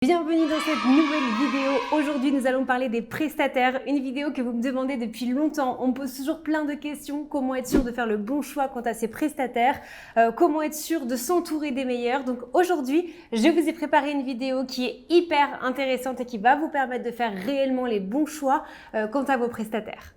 Bienvenue dans cette nouvelle vidéo. Aujourd'hui, nous allons parler des prestataires. Une vidéo que vous me demandez depuis longtemps. On me pose toujours plein de questions. Comment être sûr de faire le bon choix quant à ses prestataires? Comment être sûr de s'entourer des meilleurs? Donc aujourd'hui, je vous ai préparé une vidéo qui est hyper intéressante et qui va vous permettre de faire réellement les bons choix quant à vos prestataires.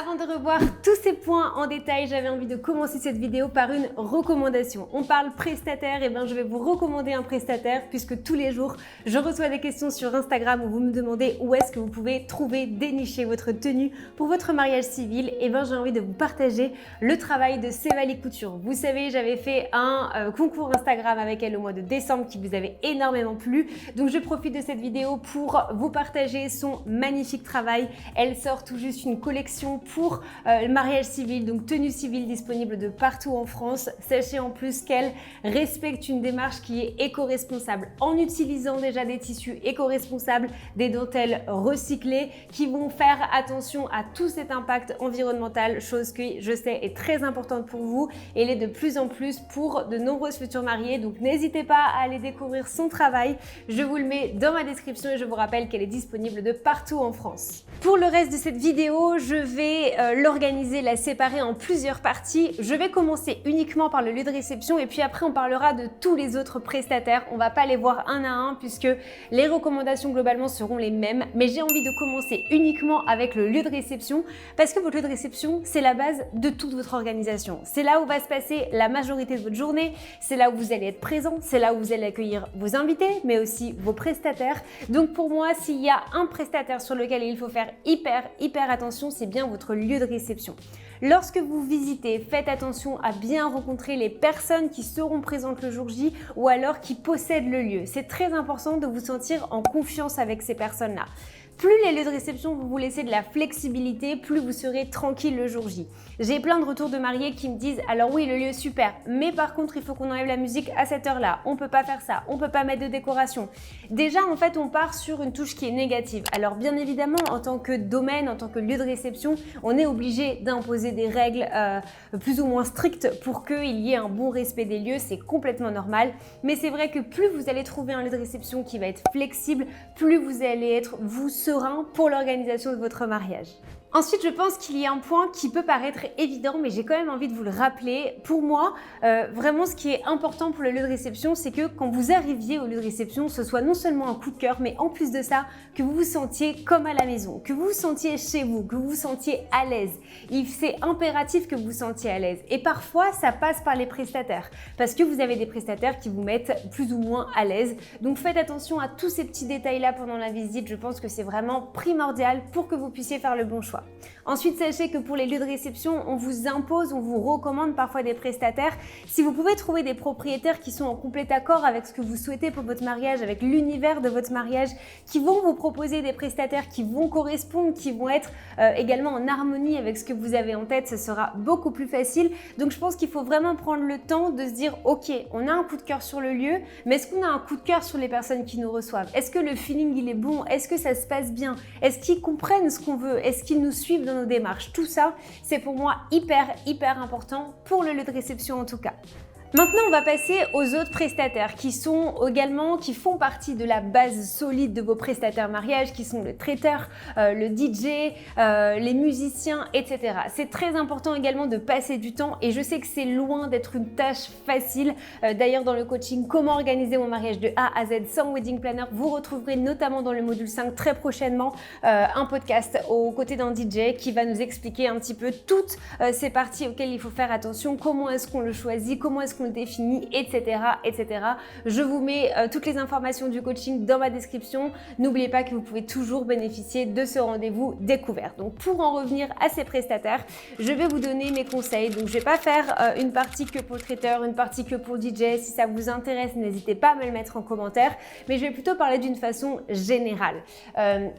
Avant de revoir tous ces points en détail, j'avais envie de commencer cette vidéo par une recommandation. On parle prestataire, et je vais vous recommander un prestataire puisque tous les jours, je reçois des questions sur Instagram où vous me demandez où est-ce que vous pouvez trouver, dénicher votre tenue pour votre mariage civil. Et j'ai envie de vous partager le travail de Sévalie Couture. Vous savez, j'avais fait un concours Instagram avec elle au mois de décembre qui vous avait énormément plu. Donc je profite de cette vidéo pour vous partager son magnifique travail. Elle sort tout juste une collection pour le mariage civil, donc tenue civile disponible de partout en France. Sachez en plus qu'elle respecte une démarche qui est éco-responsable en utilisant déjà des tissus éco-responsables, des dentelles recyclées qui vont faire attention à tout cet impact environnemental, chose que je sais est très importante pour vous et l'est de plus en plus pour de nombreuses futures mariées. Donc n'hésitez pas à aller découvrir son travail. Je vous le mets dans ma description et je vous rappelle qu'elle est disponible de partout en France. Pour le reste de cette vidéo, je vais l'organiser, la séparer en plusieurs parties. Je vais commencer uniquement par le lieu de réception et puis après on parlera de tous les autres prestataires. On va pas les voir un à un puisque les recommandations globalement seront les mêmes, mais j'ai envie de commencer uniquement avec le lieu de réception parce que votre lieu de réception, c'est la base de toute votre organisation. C'est là où va se passer la majorité de votre journée, c'est là où vous allez être présent, c'est là où vous allez accueillir vos invités, mais aussi vos prestataires. Donc pour moi, s'il y a un prestataire sur lequel il faut faire hyper attention, c'est bien votre lieu de réception. Lorsque vous visitez, faites attention à bien rencontrer les personnes qui seront présentes le jour J ou alors qui possèdent le lieu. C'est très important de vous sentir en confiance avec ces personnes-là. Plus les lieux de réception vont vous laisser de la flexibilité, plus vous serez tranquille le jour J. J'ai plein de retours de mariés qui me disent « Alors oui, le lieu est super, mais par contre, il faut qu'on enlève la musique à cette heure-là. On peut pas faire ça, on peut pas mettre de décoration. » Déjà, en fait, on part sur une touche qui est négative. Alors bien évidemment, en tant que domaine, en tant que lieu de réception, on est obligé d'imposer des règles plus ou moins strictes pour qu'il y ait un bon respect des lieux. C'est complètement normal. Mais c'est vrai que plus vous allez trouver un lieu de réception qui va être flexible, plus vous allez être, vous, serein pour l'organisation de votre mariage. Ensuite, je pense qu'il y a un point qui peut paraître évident, mais j'ai quand même envie de vous le rappeler. Pour moi, vraiment, ce qui est important pour le lieu de réception, c'est que quand vous arriviez au lieu de réception, ce soit non seulement un coup de cœur, mais en plus de ça, que vous vous sentiez comme à la maison, que vous vous sentiez chez vous, que vous vous sentiez à l'aise. C'est impératif que vous vous sentiez à l'aise. Et parfois, ça passe par les prestataires, parce que vous avez des prestataires qui vous mettent plus ou moins à l'aise. Donc, faites attention à tous ces petits détails-là pendant la visite. Je pense que c'est vraiment primordial pour que vous puissiez faire le bon choix. Ensuite, sachez que pour les lieux de réception, on vous impose, on vous recommande parfois des prestataires. Si vous pouvez trouver des propriétaires qui sont en complet accord avec ce que vous souhaitez pour votre mariage, avec l'univers de votre mariage, qui vont vous proposer des prestataires qui vont correspondre, qui vont être également en harmonie avec ce que vous avez en tête, ce sera beaucoup plus facile. Donc je pense qu'il faut vraiment prendre le temps de se dire « Ok, on a un coup de cœur sur le lieu, mais est-ce qu'on a un coup de cœur sur les personnes qui nous reçoivent? Est-ce que le feeling il est bon? Est-ce que ça se passe bien? Est-ce qu'ils comprennent ce qu'on veut? Est-ce qu'ils nous suivent dans nos démarches? » Tout ça, c'est pour moi hyper important pour le lieu de réception en tout cas. Maintenant, on va passer aux autres prestataires qui font partie de la base solide de vos prestataires mariage, qui sont le traiteur, le DJ, les musiciens, etc. C'est très important également de passer du temps et je sais que c'est loin d'être une tâche facile. D'ailleurs, dans le coaching Comment organiser mon mariage de A à Z sans wedding planner, vous retrouverez notamment dans le module 5 très prochainement un podcast aux côtés d'un DJ qui va nous expliquer un petit peu toutes ces parties auxquelles il faut faire attention, comment est-ce qu'on le choisit, comment est-ce qu'on le définit, etc. Je vous mets toutes les informations du coaching dans ma description. N'oubliez pas que vous pouvez toujours bénéficier de ce rendez-vous découvert. Donc pour en revenir à ces prestataires, je vais vous donner mes conseils. Donc je vais pas faire une partie que pour le traiteur, une partie que pour le DJ. Si ça vous intéresse, n'hésitez pas à me le mettre en commentaire. Mais je vais plutôt parler d'une façon générale.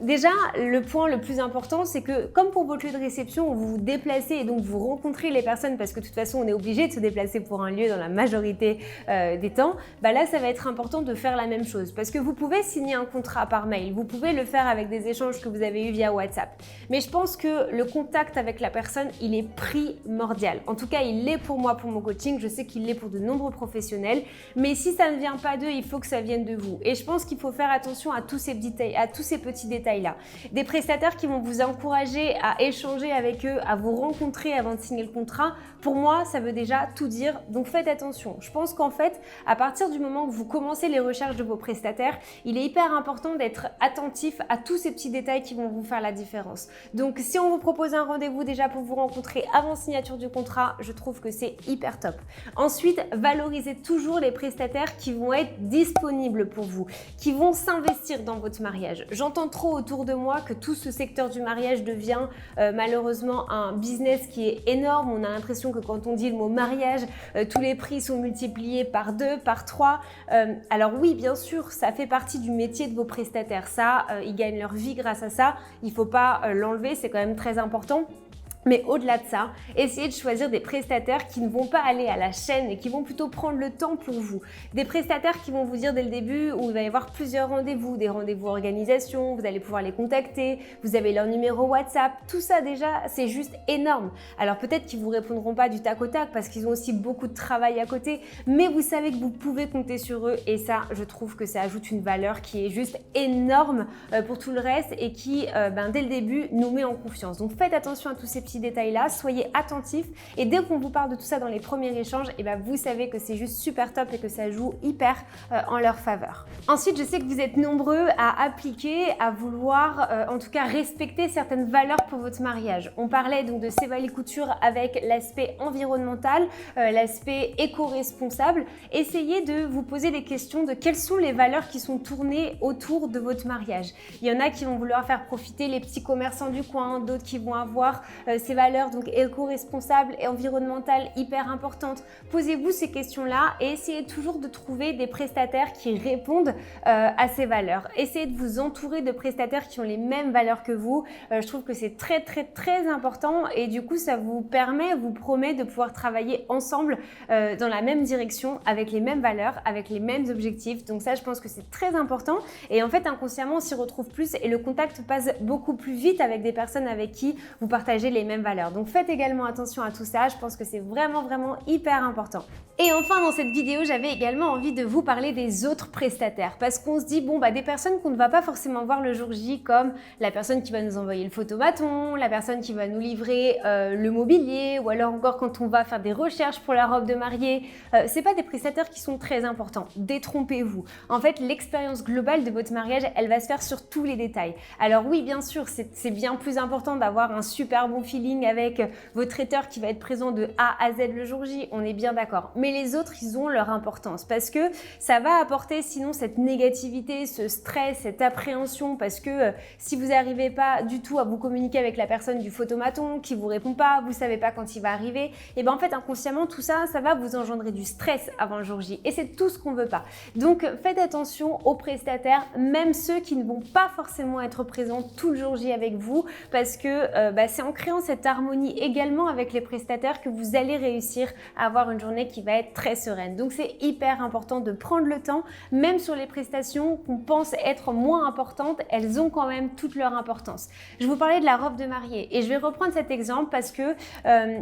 Déjà, le point le plus important, c'est que comme pour votre lieu de réception, vous vous déplacez et donc vous rencontrez les personnes parce que de toute façon, on est obligé de se déplacer pour un lieu dans la la majorité des temps, bah là ça va être important de faire la même chose parce que vous pouvez signer un contrat par mail, vous pouvez le faire avec des échanges que vous avez eus via WhatsApp. Mais je pense que le contact avec la personne, il est primordial. En tout cas, il l'est pour moi, pour mon coaching. Je sais qu'il l'est pour de nombreux professionnels. Mais si ça ne vient pas d'eux, il faut que ça vienne de vous. Et je pense qu'il faut faire attention à tous ces petits détails-là. Des prestataires qui vont vous encourager à échanger avec eux, à vous rencontrer avant de signer le contrat, pour moi, ça veut déjà tout dire. Donc faites attention. Je pense qu'en fait, à partir du moment où vous commencez les recherches de vos prestataires, il est hyper important d'être attentif à tous ces petits détails qui vont vous faire la différence. Donc si on vous propose un rendez-vous déjà pour vous rencontrer avant signature du contrat, je trouve que c'est hyper top. Ensuite, valorisez toujours les prestataires qui vont être disponibles pour vous, qui vont s'investir dans votre mariage. J'entends trop autour de moi que tout ce secteur du mariage devient malheureusement un business qui est énorme. On a l'impression que quand on dit le mot mariage, tous les prix sont multipliés par 2, par 3. Alors oui, bien sûr, ça fait partie du métier de vos prestataires. Ça, ils gagnent leur vie grâce à ça. Il ne faut pas l'enlever, c'est quand même très important. Mais au-delà de ça, essayez de choisir des prestataires qui ne vont pas aller à la chaîne et qui vont plutôt prendre le temps pour vous. Des prestataires qui vont vous dire dès le début où il va y avoir plusieurs rendez-vous, des rendez-vous organisation, vous allez pouvoir les contacter, vous avez leur numéro WhatsApp, tout ça déjà, c'est juste énorme. Alors peut-être qu'ils ne vous répondront pas du tac au tac parce qu'ils ont aussi beaucoup de travail à côté, mais vous savez que vous pouvez compter sur eux et ça, je trouve que ça ajoute une valeur qui est juste énorme pour tout le reste et qui, dès le début, nous met en confiance. Donc faites attention à tous ces petits détails-là, soyez attentifs et dès qu'on vous parle de tout ça dans les premiers échanges, vous savez que c'est juste super top et que ça joue hyper en leur faveur. Ensuite, je sais que vous êtes nombreux à appliquer, à vouloir en tout cas respecter certaines valeurs pour votre mariage. On parlait donc de Sévalie Couture avec l'aspect environnemental, l'aspect éco-responsable. Essayez de vous poser des questions de quelles sont les valeurs qui sont tournées autour de votre mariage. Il y en a qui vont vouloir faire profiter les petits commerçants du coin, d'autres qui vont avoir ces valeurs donc éco-responsables et environnementales hyper importantes. Posez-vous ces questions-là et essayez toujours de trouver des prestataires qui répondent à ces valeurs. Essayez de vous entourer de prestataires qui ont les mêmes valeurs que vous. Je trouve que c'est très très très important et du coup ça vous promet de pouvoir travailler ensemble dans la même direction, avec les mêmes valeurs, avec les mêmes objectifs. Donc ça, je pense que c'est très important et en fait inconsciemment on s'y retrouve plus et le contact passe beaucoup plus vite avec des personnes avec qui vous partagez les mêmes valeurs. Donc faites également attention à tout ça, je pense que c'est vraiment hyper important. Et enfin dans cette vidéo, j'avais également envie de vous parler des autres prestataires parce qu'on se dit des personnes qu'on ne va pas forcément voir le jour J comme la personne qui va nous envoyer le photomaton, la personne qui va nous livrer le mobilier ou alors encore quand on va faire des recherches pour la robe de mariée. C'est pas des prestataires qui sont très importants. Détrompez-vous. En fait, l'expérience globale de votre mariage, elle va se faire sur tous les détails. Alors oui, bien sûr, c'est bien plus important d'avoir un super bon feeling avec votre traiteur qui va être présent de A à Z le jour J, on est bien d'accord. Mais les autres, ils ont leur importance parce que ça va apporter sinon cette négativité, ce stress, cette appréhension parce que si vous n'arrivez pas du tout à vous communiquer avec la personne du photomaton qui vous répond pas, vous savez pas quand il va arriver, et en fait inconsciemment tout ça, ça va vous engendrer du stress avant le jour J et c'est tout ce qu'on veut pas. Donc faites attention aux prestataires, même ceux qui ne vont pas forcément être présents tout le jour J avec vous parce que c'est en créant cette harmonie également avec les prestataires que vous allez réussir à avoir une journée qui va être très sereine. Donc c'est hyper important de prendre le temps, même sur les prestations qu'on pense être moins importantes, elles ont quand même toute leur importance. Je vous parlais de la robe de mariée et je vais reprendre cet exemple parce que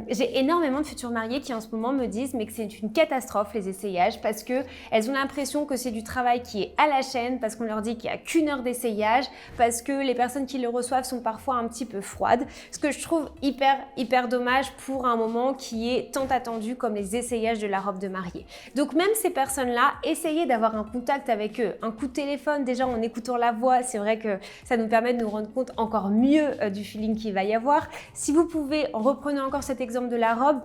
j'ai énormément de futures mariées qui en ce moment me disent mais que c'est une catastrophe les essayages parce que elles ont l'impression que c'est du travail qui est à la chaîne, parce qu'on leur dit qu'il n'y a qu'une heure d'essayage, parce que les personnes qui le reçoivent sont parfois un petit peu froides, ce que je trouve hyper dommage pour un moment qui est tant attendu comme les essayages de la robe de mariée. Donc même ces personnes-là, essayez d'avoir un contact avec eux, un coup de téléphone déjà en écoutant la voix, c'est vrai que ça nous permet de nous rendre compte encore mieux du feeling qu'il va y avoir. Si vous pouvez, en reprenant encore cet exemple de la robe,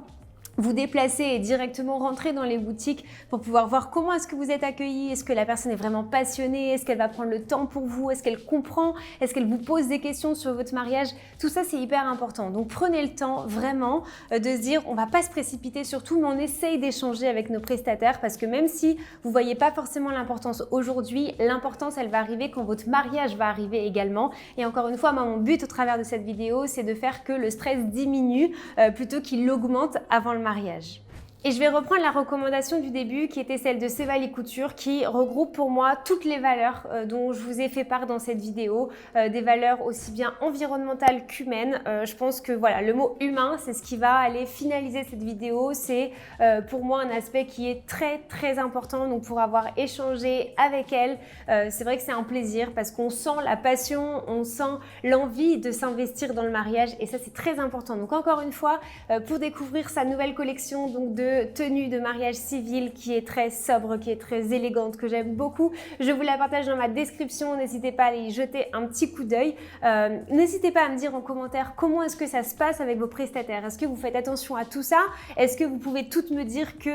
vous déplacer et directement rentrer dans les boutiques pour pouvoir voir comment est-ce que vous êtes accueillis, est-ce que la personne est vraiment passionnée, est-ce qu'elle va prendre le temps pour vous, est-ce qu'elle comprend, est-ce qu'elle vous pose des questions sur votre mariage, tout ça c'est hyper important. Donc prenez le temps vraiment de se dire on va pas se précipiter surtout, mais on essaye d'échanger avec nos prestataires parce que même si vous voyez pas forcément l'importance aujourd'hui, l'importance elle va arriver quand votre mariage va arriver également. Et encore une fois, moi mon but au travers de cette vidéo c'est de faire que le stress diminue plutôt qu'il augmente avant le mariage. Et je vais reprendre la recommandation du début qui était celle de Sevali Couture qui regroupe pour moi toutes les valeurs dont je vous ai fait part dans cette vidéo, des valeurs aussi bien environnementales qu'humaines. Je pense que voilà, le mot humain, c'est ce qui va aller finaliser cette vidéo. C'est pour moi un aspect qui est très important. Donc pour avoir échangé avec elle, c'est vrai que c'est un plaisir parce qu'on sent la passion, on sent l'envie de s'investir dans le mariage et ça c'est très important. Donc encore une fois, pour découvrir sa nouvelle collection donc de tenue de mariage civil qui est très sobre, qui est très élégante, que j'aime beaucoup. Je vous la partage dans ma description, n'hésitez pas à aller y jeter un petit coup d'œil. N'hésitez pas à me dire en commentaire comment est-ce que ça se passe avec vos prestataires. Est-ce que vous faites attention à tout ça? Est-ce que vous pouvez toutes me dire que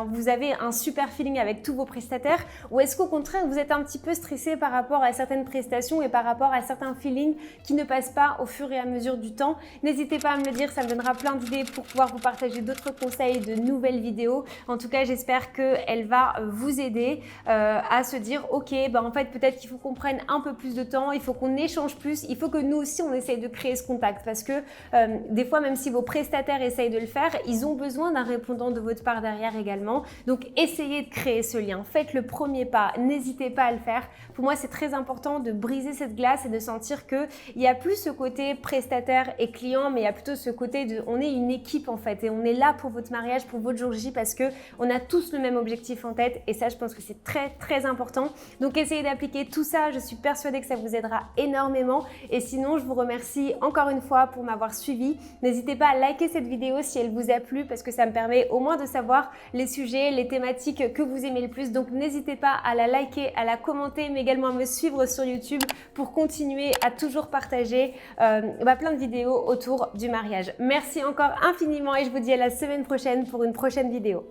vous avez un super feeling avec tous vos prestataires? Ou est-ce qu'au contraire vous êtes un petit peu stressé par rapport à certaines prestations et par rapport à certains feelings qui ne passent pas au fur et à mesure du temps? N'hésitez pas à me le dire, ça me donnera plein d'idées pour pouvoir vous partager d'autres conseils, de nouvelles vidéos. En tout cas, j'espère qu'elle va vous aider à se dire ok, en fait peut-être qu'il faut qu'on prenne un peu plus de temps, il faut qu'on échange plus, il faut que nous aussi on essaye de créer ce contact parce que des fois même si vos prestataires essayent de le faire, ils ont besoin d'un répondant de votre part derrière également. Donc essayez de créer ce lien, faites le premier pas, n'hésitez pas à le faire. Pour moi c'est très important de briser cette glace et de sentir qu'il n'y a plus ce côté prestataire et client, mais il y a plutôt ce côté de on est une équipe en fait et on est là pour votre mariage, pour votre jour J parce qu'on a tous le même objectif en tête et ça je pense que c'est très important. Donc essayez d'appliquer tout ça, je suis persuadée que ça vous aidera énormément et sinon je vous remercie encore une fois pour m'avoir suivi. N'hésitez pas à liker cette vidéo si elle vous a plu parce que ça me permet au moins de savoir les sujets, les thématiques que vous aimez le plus. Donc n'hésitez pas à la liker, à la commenter mais également à me suivre sur YouTube pour continuer à toujours partager plein de vidéos autour du mariage. Merci encore infiniment et je vous dis à la semaine prochaine pour une prochaine vidéo.